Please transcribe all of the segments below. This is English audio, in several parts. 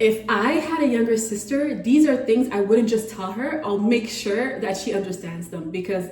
If I had a younger sister, these are things I wouldn't just tell her. I'll make sure that she understands them, because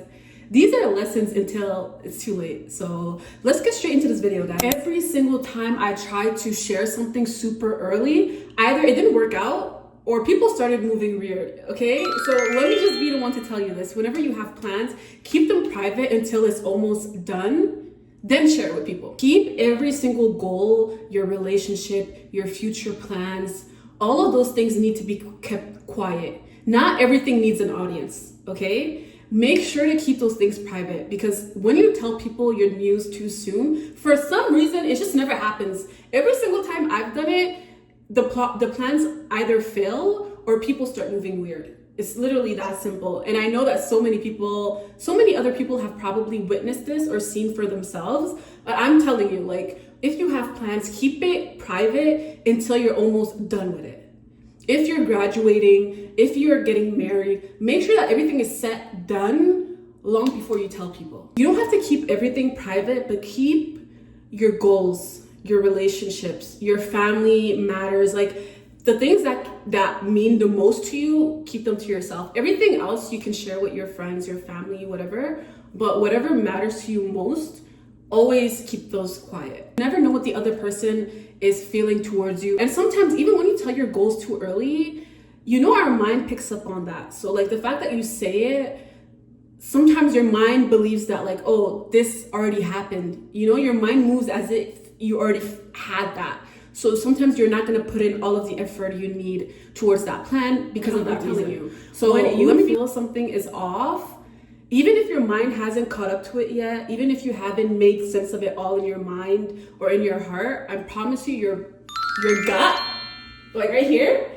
these are lessons until it's too late. So let's get straight into this video, guys. Every single time I tried to share something super early, either it didn't work out or people started moving weird, okay? So let me just be the one to tell you this. Whenever you have plans, keep them private until it's almost done, then share it with people. Keep every single goal, your relationship, your future plans, all of those things need to be kept quiet. Not everything needs an audience, okay? Make sure to keep those things private, because when you tell people your news too soon, for some reason, it just never happens. Every single time I've done it, the plans either fail or people start moving weird. It's literally that simple. And I know that so many other people have probably witnessed this or seen for themselves. But I'm telling you, like, if you have plans, keep it private until you're almost done with it. If you're graduating, if you're getting married, make sure that everything is done long before you tell people. You don't have to keep everything private, but keep your goals, your relationships, your family matters, like the things that mean the most to you, keep them to yourself. Everything else you can share with your friends, your family, whatever, but whatever matters to you most, always keep those quiet. You never know what the other person is feeling towards you. And sometimes even when you tell your goals too early, you know, our mind picks up on that. So like the fact that you say it, sometimes your mind believes that like, oh, this already happened. You know, your mind moves as if you already had that. So sometimes you're not going to put in all of the effort you need towards that plan because of that reason. So when you feel something is off, even if your mind hasn't caught up to it yet, even if you haven't made sense of it all in your mind or in your heart, I promise you your gut, like right here,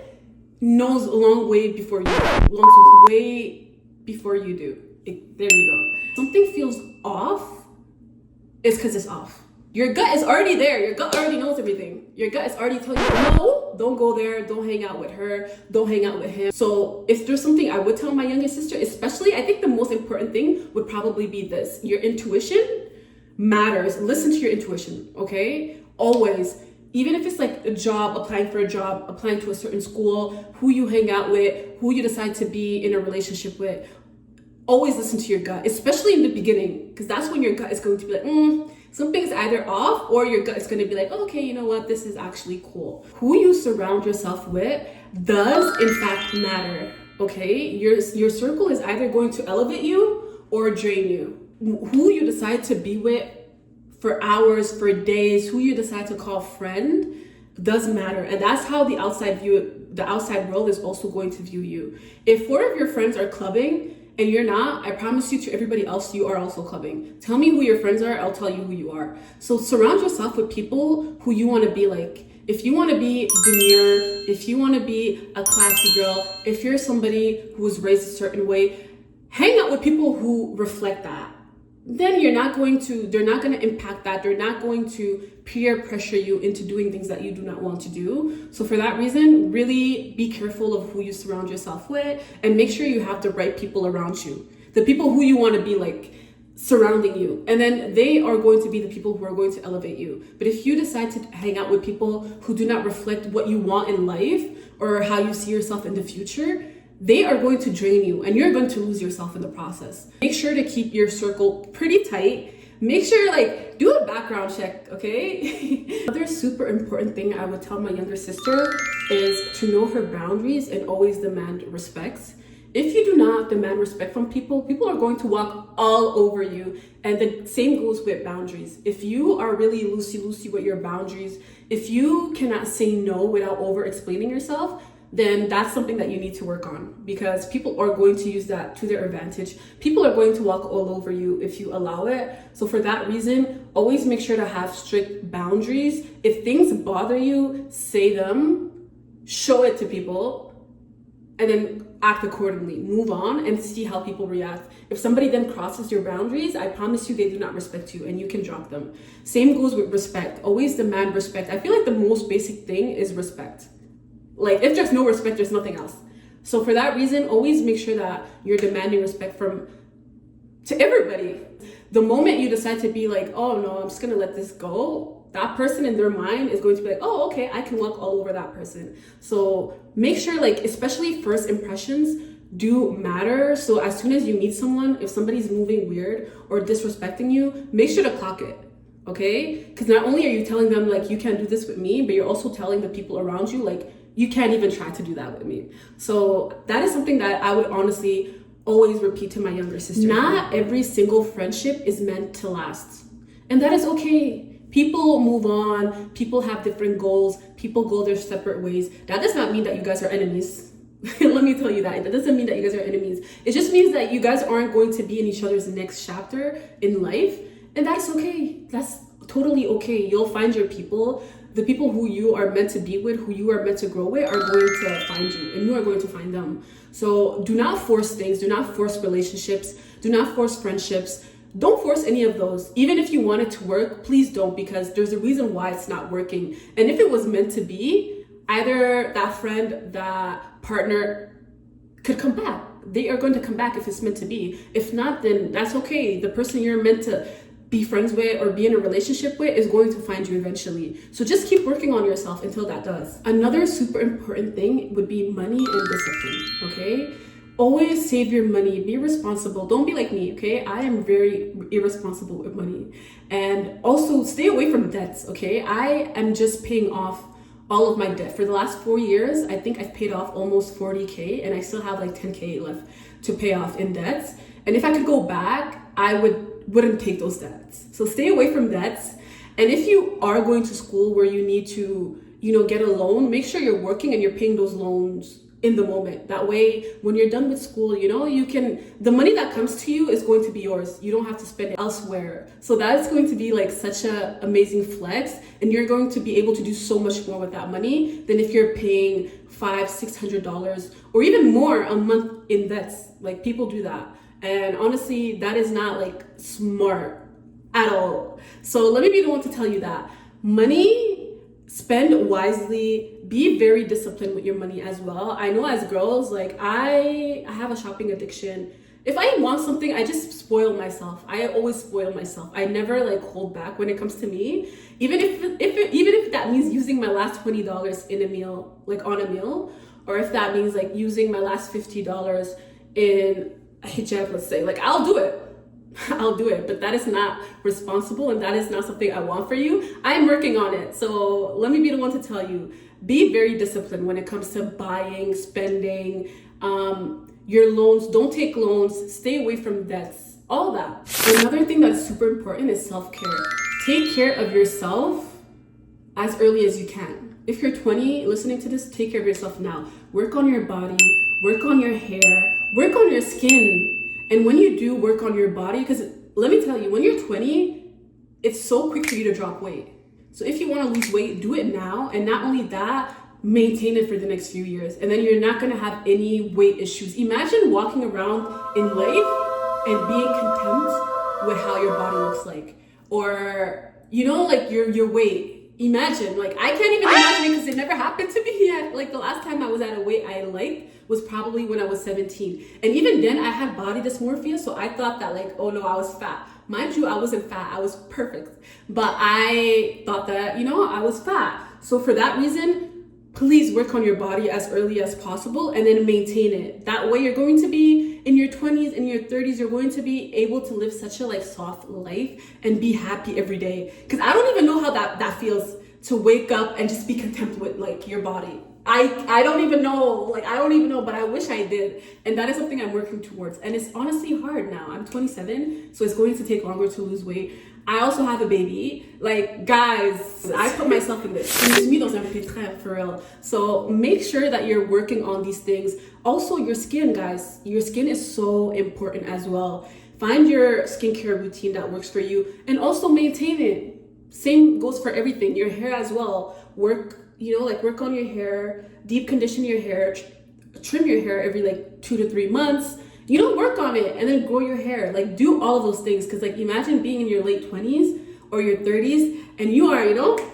knows a long way before you do. Way before you do. There you go. Something feels off, it's because it's off. Your gut is already there. Your gut already knows everything. Your gut is already telling you, no, don't go there. Don't hang out with her. Don't hang out with him. So if there's something I would tell my youngest sister, especially, I think the most important thing would probably be this. Your intuition matters. Listen to your intuition, okay? Always. Even if it's like a job, applying for a job, applying to a certain school, who you hang out with, who you decide to be in a relationship with, always listen to your gut, especially in the beginning, because that's when your gut is going to be like, something's either off, or your gut is going to be like, oh, okay, you know what, this is actually cool. Who you surround yourself with does in fact matter, okay? Your circle is either going to elevate you or drain you. Who you decide to be with for hours, for days, who you decide to call friend does matter. And that's how the outside world is also going to view you. If 4 of your friends are clubbing and you're not, I promise you, to everybody else, you are also clubbing. Tell me who your friends are, I'll tell you who you are. So surround yourself with people who you want to be like. If you want to be demure, if you want to be a classy girl, if you're somebody who was raised a certain way, hang out with people who reflect that. Then they're not going to impact that. They're not going to peer pressure you into doing things that you do not want to do. So for that reason, really be careful of who you surround yourself with, and make sure you have the right people around you. The people who you want to be like surrounding you. And then they are going to be the people who are going to elevate you. But if you decide to hang out with people who do not reflect what you want in life or how you see yourself in the future, they are going to drain you and you're going to lose yourself in the process. Make sure to keep your circle pretty tight. Make sure, like, do a background check, okay? Another super important thing I would tell my younger sister is to know her boundaries and always demand respect. If you do not demand respect from people, people are going to walk all over you. And the same goes with boundaries. If you are really loosey-loosey with your boundaries, if you cannot say no without over-explaining yourself, then that's something that you need to work on, because people are going to use that to their advantage. People are going to walk all over you if you allow it. So for that reason, always make sure to have strict boundaries. If things bother you, say them, show it to people, and then act accordingly. Move on and see how people react. If somebody then crosses your boundaries, I promise you they do not respect you and you can drop them. Same goes with respect. Always demand respect. I feel like the most basic thing is respect. Like, if there's no respect, there's nothing else. So for that reason, always make sure that you're demanding respect to everybody. The moment you decide to be like, oh no, I'm just gonna let this go, that person in their mind is going to be like, oh, okay, I can walk all over that person. So make sure, like, especially first impressions do matter. So as soon as you meet someone, if somebody's moving weird or disrespecting you, make sure to clock it, okay? Because not only are you telling them, like, you can't do this with me, but you're also telling the people around you, like, you can't even try to do that with me. So that is something that I would honestly always repeat to my younger sister. Not every single friendship is meant to last. And that is okay. People move on, people have different goals, people go their separate ways. That does not mean that you guys are enemies. Let me tell you that. That doesn't mean that you guys are enemies. It just means that you guys aren't going to be in each other's next chapter in life. And that's okay. That's totally okay. You'll find your people. The people who you are meant to be with, who you are meant to grow with, are going to find you, and you are going to find them. So do not force things. Do not force relationships. Do not force friendships. Don't force any of those. Even if you want it to work, please don't, because there's a reason why it's not working. And if it was meant to be, either that friend, that partner could come back. They are going to come back if it's meant to be. If not, then that's okay. The person you're meant to be friends with or be in a relationship with is going to find you eventually. So just keep working on yourself until that does. Another super important thing would be money and discipline, okay? Always save your money, be responsible. Don't be like me, okay? I am very irresponsible with money. And also stay away from debts, okay? I am just paying off all of my debt. For the last 4 years, I think I've paid off almost 40K, and I still have like 10K left to pay off in debts. And if I could go back, I wouldn't take those debts. So stay away from debts. And if you are going to school where you need to, get a loan, make sure you're working and you're paying those loans in the moment. That way, when you're done with school, the money that comes to you is going to be yours. You don't have to spend it elsewhere. So that's going to be like such an amazing flex, and you're going to be able to do so much more with that money than if you're paying $500-$600 or even more a month in debts. Like, people do that. And honestly, that is not like smart at all. So let me be the one to tell you that money, spend wisely, be very disciplined with your money as well. I know as girls, like I have a shopping addiction. If I want something, I just spoil myself. I always spoil myself. I never like hold back when it comes to me. Even if that means using my last $20 in a meal, like on a meal, or if that means like using my last $50 in a hijab, let's say, like I'll do it. I'll do it, but that is not responsible, and that is not something I want for you. I am working on it. So let me be the one to tell you, be very disciplined when it comes to buying, spending, your loans. Don't take loans, stay away from debts, all that. Another thing that's super important is self-care. Take care of yourself as early as you can. If you're 20 listening to this, take care of yourself now. Work on your body, work on your hair, work on your skin. And when you do work on your body, because let me tell you, when you're 20, it's so quick for you to drop weight. So if you want to lose weight, do it now. And not only that, maintain it for the next few years. And then you're not going to have any weight issues. Imagine walking around in life and being content with how your body looks like. Or, like your weight. Imagine, like I can't even imagine it because it never happened to me yet. Like the last time I was at a weight I liked was probably when I was 17. And even then I had body dysmorphia. So I thought that like, oh no, I was fat. Mind you, I wasn't fat. I was perfect. But I thought that, I was fat. So for that reason, please work on your body as early as possible and then maintain it. That way you're going to be in your 20s and your 30s, you're going to be able to live such a like soft life and be happy every day. Because I don't even know how that feels to wake up and just be content with like your body. I don't even know, but I wish I did. And that is something I'm working towards. And it's honestly hard now. I'm 27, so it's going to take longer to lose weight. I also have a baby. Like, guys, I put myself in this. For real. So make sure that you're working on these things. Also, your skin, guys. Your skin is so important as well. Find your skincare routine that works for you and also maintain it. Same goes for everything. Your hair as well. Work on your hair, deep condition your hair, trim your hair every like 2 to 3 months. Work on it and then grow your hair. Like, do all of those things. Because like imagine being in your late 20s or your 30s and you are,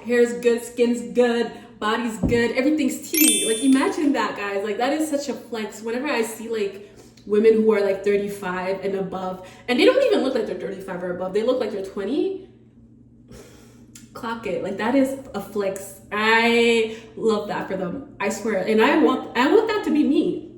hair's good, skin's good, body's good, everything's tea. Like, imagine that, guys. Like, that is such a flex. Whenever I see like women who are like 35 and above, and they don't even look like they're 35 or above, they look like they're 20. clock it. Like, that is a flex. I love that for them, I swear. And I want that to be me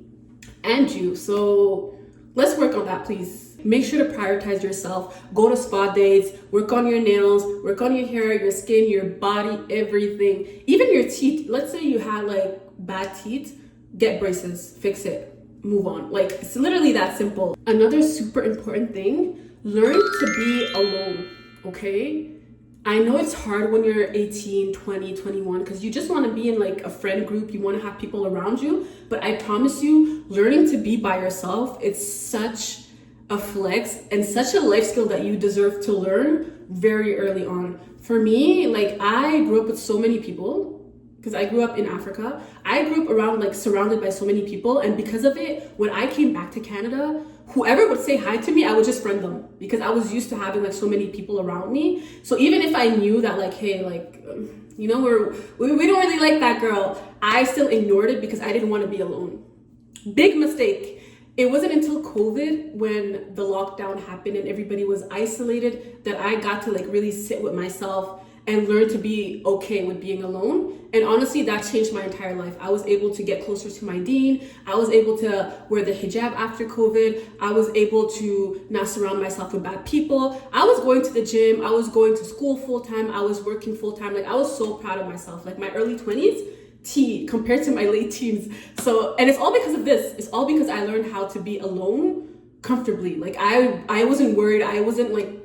and you. So let's work on that, please. Make sure to prioritize yourself. Go to spa dates, work on your nails, work on your hair, your skin, your body, everything. Even your teeth. Let's say you had like bad teeth, get braces, fix it, move on. Like, it's literally that simple. Another super important thing, learn to be alone, okay? I know it's hard when you're 18, 20, 21, because you just want to be in like a friend group. You want to have people around you. But I promise you, learning to be by yourself, it's such a flex and such a life skill that you deserve to learn very early on. For me, like, I grew up with so many people because I grew up in Africa. I grew up around, like, surrounded by so many people. And because of it, when I came back to Canada, whoever would say hi to me, I would just friend them because I was used to having like so many people around me. So even if I knew that like, hey, like, you know, we don't really like that girl, I still ignored it because I didn't want to be alone. Big mistake. It wasn't until COVID, when the lockdown happened and everybody was isolated, that I got to like really sit with myself and learn to be okay with being alone. And honestly, that changed my entire life. I was able to get closer to my deen. I was able to wear the hijab after COVID. I was able to not surround myself with bad people. I was going to the gym. I was going to school full time. I was working full time. Like, I was so proud of myself. Like, my early 20s, tea compared to my late teens. So, and it's all because of this. It's all because I learned how to be alone comfortably. Like, I wasn't worried. I wasn't like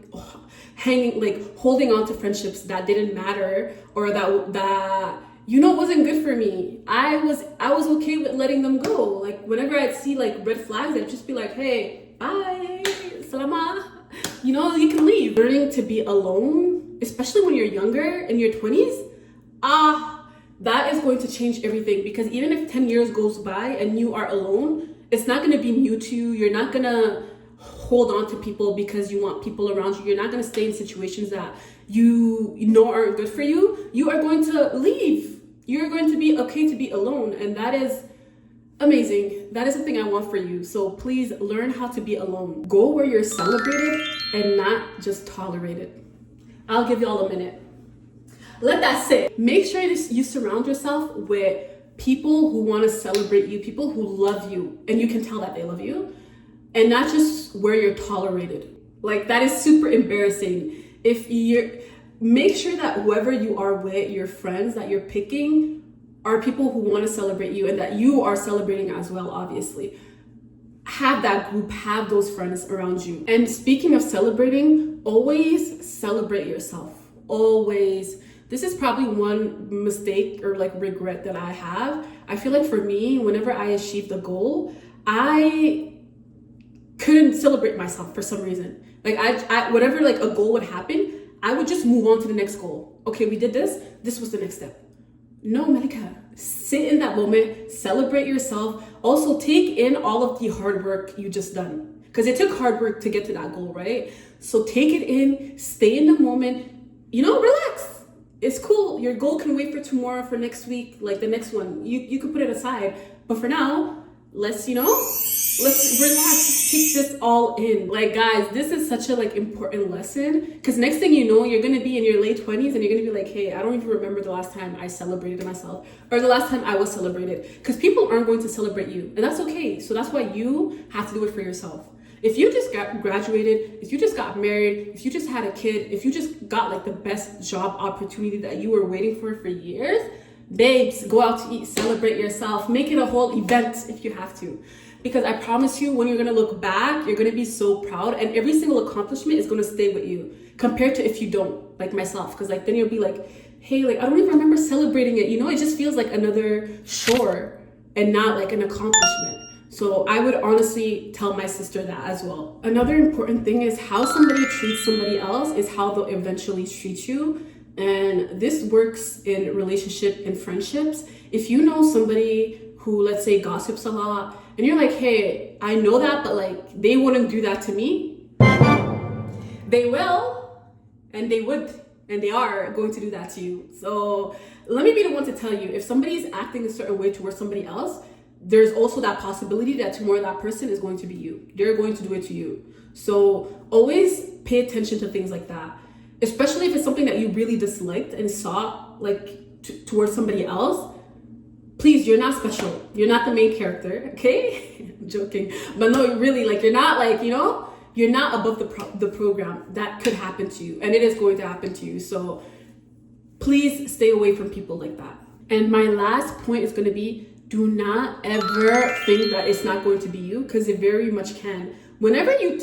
hanging, like holding on to friendships that didn't matter or that you know wasn't good for me. I was okay with letting them go. Like, whenever I'd see like red flags, I'd just be like, hey, bye, salama, you know, you can leave. Learning to be alone, especially when you're younger, in your 20s, that is going to change everything. Because even if 10 years goes by and you are alone, it's not going to be new to you. You're not going to hold on to people because you want people around you. You're not going to stay in situations that you know aren't good for you. You are going to leave. You're going to be okay to be alone. And that is amazing. That is something I want for you. So please learn how to be alone. Go where you're celebrated and not just tolerated. I'll give you all a minute. Let that sit. Make sure you surround yourself with people who want to celebrate you, people who love you, and you can tell that they love you, and not just where you're tolerated. Like, that is super embarrassing. If you're, make sure that whoever you are with, your friends that you're picking, are people who want to celebrate you and that you are celebrating as well, obviously. Have that group, have those friends around you. And speaking of celebrating, always celebrate yourself. Always. This is probably one mistake or like regret that I have. I feel like for me, whenever I achieved a goal, I couldn't celebrate myself for some reason. Like, I whenever like a goal would happen, I would just move on to the next goal. Okay, we did this. This was the next step. No, Malika, sit in that moment, celebrate yourself. Also, take in all of the hard work you just done, because it took hard work to get to that goal, right? So take it in, stay in the moment, you know, relax. It's cool. Your goal can wait for tomorrow, for next week, like the next one. You could put it aside. But for now, let's relax, take this all in. Like, guys, this is such a like important lesson, because next thing you know, you're gonna be in your late 20s and you're gonna be like, hey, I don't even remember the last time I celebrated myself or the last time I was celebrated, because people aren't going to celebrate you, and that's okay. So that's why you have to do it for yourself. If you just got graduated, if you just got married, if you just had a kid, if you just got like the best job opportunity that you were waiting for years, babes, go out to eat, celebrate yourself, make it a whole event if you have to. Because I promise you, when you're gonna look back, you're gonna be so proud, and every single accomplishment is gonna stay with you, compared to if you don't, like myself. Because like then you'll be like, hey, like I don't even remember celebrating it. You know, it just feels like another chore and not like an accomplishment. So I would honestly tell my sister that as well. Another important thing is how somebody treats somebody else is how they'll eventually treat you. And this works in relationship and friendships. If you know somebody who, let's say, gossips a lot, and you're like, hey, I know that, but like they wouldn't do that to me. They will, and they would, and they are going to do that to you. So let me be the one to tell you, if somebody's acting a certain way towards somebody else, there's also that possibility that tomorrow that person is going to be you. They're going to do it to you. So always pay attention to things like that. especially if it's something that you really disliked and saw like towards somebody else. Please, you're not special. You're not the main character, okay? I'm joking. But no, really, like, you're not, like, you know, you're not above the program. That could happen to you, and it is going to happen to you. So please stay away from people like that. And my last point is going to be, do not ever think that it's not going to be you, because it very much can. Whenever you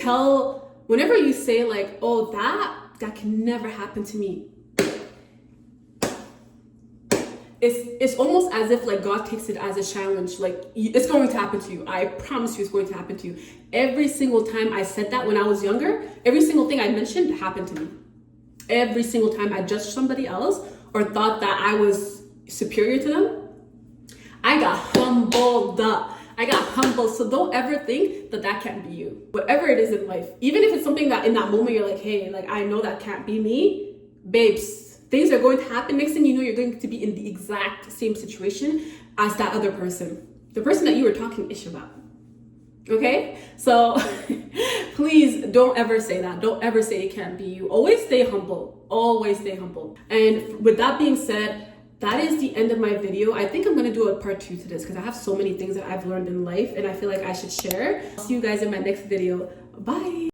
say like, oh, that can never happen to me, it's almost as if like God takes it as a challenge. Like, it's going to happen to you. I promise you it's going to happen to you. Every single time I said that when I was younger, every single thing I mentioned happened to me. Every single time I judged somebody else or thought that I was superior to them, I got humbled. So don't ever think that that can't be you. Whatever it is in life, even if it's something that in that moment you're like, hey, like, I know that can't be me, babes. Things are going to happen. Next thing you know, you're going to be in the exact same situation as that other person. The person that you were talking ish about. Okay? So please don't ever say that. Don't ever say it can't be you. Always stay humble. Always stay humble. And with that being said, that is the end of my video. I think I'm going to do a part 2 to this because I have so many things that I've learned in life and I feel like I should share. I'll see you guys in my next video. Bye.